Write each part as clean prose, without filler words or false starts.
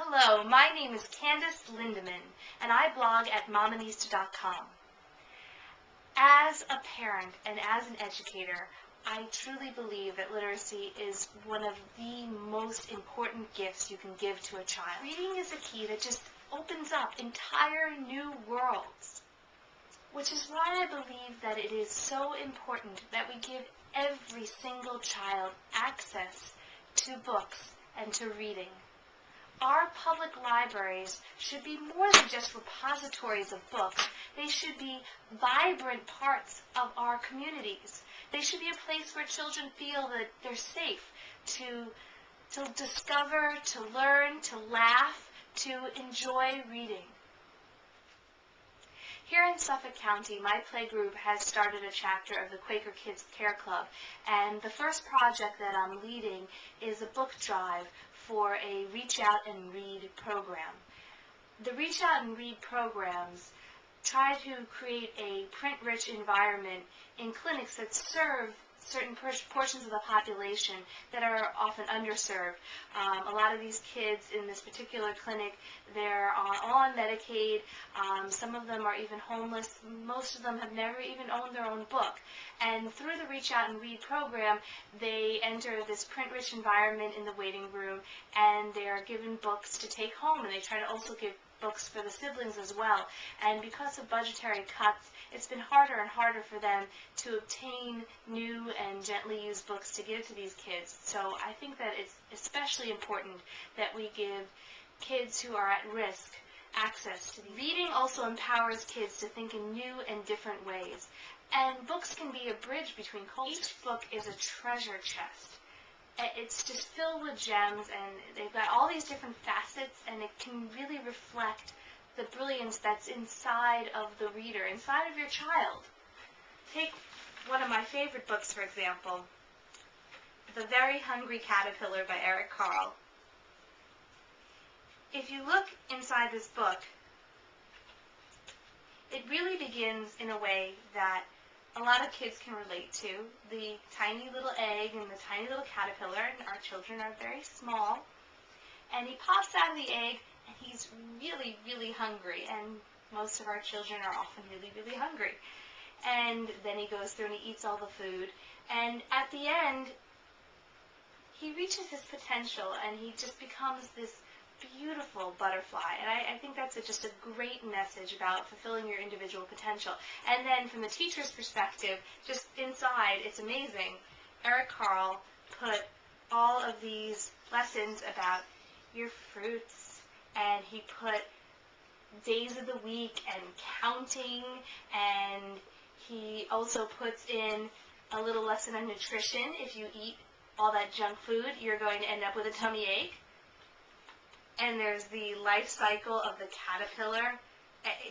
Hello, my name is Candace Lindemann, and I blog at momanista.com. As a parent and as an educator, I truly believe that literacy is one of the most important gifts you can give to a child. Reading is a key that just opens up entire new worlds, which is why I believe that it is so important that we give every single child access to books and to reading. Our public libraries should be more than just repositories of books. They should be vibrant parts of our communities. They should be a place where children feel that they're safe to discover, to learn, to laugh, to enjoy reading. Here in Suffolk County, my playgroup has started a chapter of the Quaker Kids Care Club, and the first project that I'm leading is a book drive for a Reach Out and Read program. The Reach Out and Read programs try to create a print-rich environment in clinics that serve certain portions of the population that are often underserved. A lot of these kids in this particular clinic, they're all on Medicaid. Some of them are even homeless. Most of them have never even owned their own book. And through the Reach Out and Read program, they enter this print-rich environment in the waiting room, and they are given books to take home, and they try to also give books for the siblings as well. And because of budgetary cuts, it's been harder and harder for them to obtain new and gently used books to give to these kids. So I think that it's especially important that we give kids who are at risk access to these. Reading also empowers kids to think in new and different ways. And books can be a bridge between cultures. Each book is a treasure chest. It's just filled with gems, and they've got all these different facets, and it can really reflect the brilliance that's inside of the reader, inside of your child. Take one of my favorite books, for example, The Very Hungry Caterpillar by Eric Carle. If you look inside this book, it really begins in a way that a lot of kids can relate to. The tiny little egg and the tiny little caterpillar, and our children are very small, and he pops out of the egg, and he's really, really hungry, and most of our children are often really, really hungry. And then he goes through and he eats all the food, and at the end, he reaches his potential, and he just becomes this beautiful butterfly. And I think that's just a great message about fulfilling your individual potential. And then from the teacher's perspective, just inside, it's amazing. Eric Carle put all of these lessons about your fruits, and he put days of the week and counting, and he also puts in a little lesson on nutrition. If you eat all that junk food, you're going to end up with a tummy ache. And there's the life cycle of the caterpillar.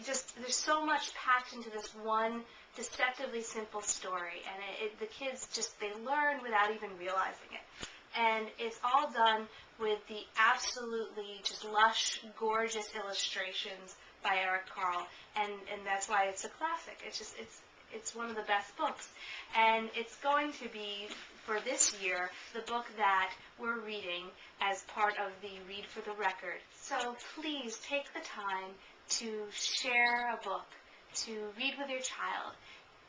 There's so much packed into this one deceptively simple story, and the kids they learn without even realizing it. And it's all done with the absolutely just lush, gorgeous illustrations by Eric Carle, and that's why it's a classic. It's one of the best books, and it's going to be, for this year, the book that we're reading as part of the Read for the Record. So please take the time to share a book, to read with your child,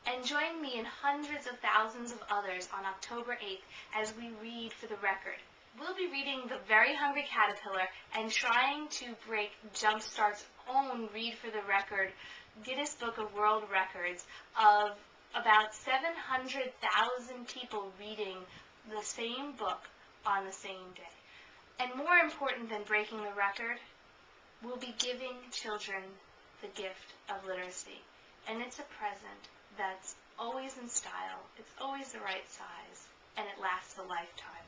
and join me and hundreds of thousands of others on October 8th as we read for the record. We'll be reading The Very Hungry Caterpillar and trying to break Jumpstart's own Read for the Record Guinness Book of World Records of about 700,000 people reading the same book on the same day. And more important than breaking the record, we'll be giving children the gift of literacy. And it's a present that's always in style, it's always the right size, and it lasts a lifetime.